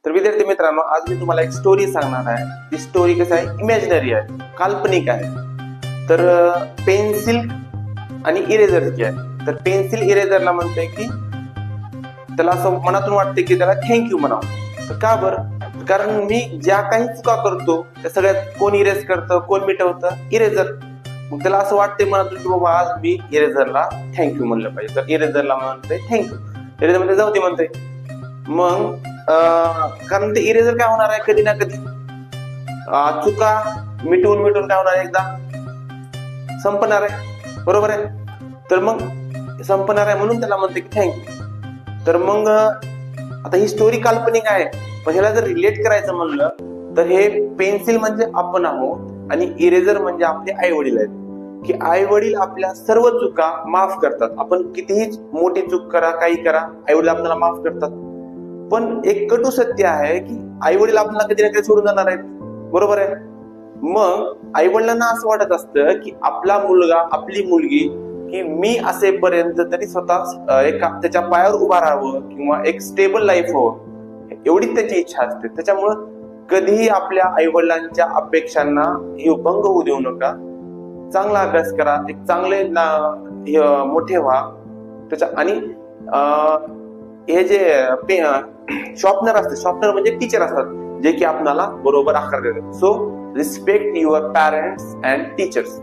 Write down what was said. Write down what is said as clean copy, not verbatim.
तर विद्यार्थी मित्रांनो, आज मी तुम्हाला एक स्टोरी सांगणार आहे. ती स्टोरी कसं आहे, इमॅजिनरी आहे, काल्पनिक आहे. तर पेन्सिल आणि इरेझरची आहे. तर पेन्सिल इरेझरला म्हणतोय की त्याला असं मनातून वाटते की त्याला थँक्यू म्हणावं. तर का बरं? कारण मी ज्या काही चुका करतो त्या सगळ्यात कोण इरेज करतं, कोण मिटवतं? इरेझर. मग त्याला असं वाटते मनातून की बाबा आज मी इरेझरला थँक्यू म्हणलं पाहिजे. तर इरेझरला म्हणतोय थँक्यू. इरेझर मध्ये जाऊ दे म्हणतोय. मग कारण ते इरेझर काय होणार आहे, कधी ना कधी चुका मिटवून मिटवून काय होणार आहे, एकदा संपणार आहे. बरोबर आहे. तर मग संपणार आहे म्हणून त्याला म्हणते की थँक्यू. तर मग आता ही स्टोरी काल्पनिक आहे, पण ह्याला जर रिलेट करायचं म्हणलं तर हे पेन्सिल म्हणजे आपण आहोत आणि इरेझर म्हणजे आपले आई वडील आहेत. की आई वडील आपल्या सर्व चुका माफ करतात. आपण कितीही मोठी चूक करा, काही करा, आई वडील आपल्याला माफ करतात. पण एक कटू सत्य आहे की आई वडील आपल्याला कधी ना कधी सोडून जाणार आहेत. बरोबर आहे. मग आई वडिलांना असं वाटत असतं की आपला मुलगा, आपली मुलगी, की मी असेपर्यंत तरी स्वतः एका त्याच्या पायावर उभा राहावं किंवा एक स्टेबल लाईफ व्हावं, एवढीच त्याची इच्छा असते. त्याच्यामुळं कधीही आपल्या आई वडिलांच्या अपेक्षांना भंग होऊ देऊ नका. चांगला अभ्यास करा, एक चांगले मोठे व्हा. त्याच्या आणि हे जे शॉर्पनर असते, शॉर्पनर म्हणजे टीचर असतात जे की आपल्याला बरोबर आकार देतात. So respect your parents and teachers.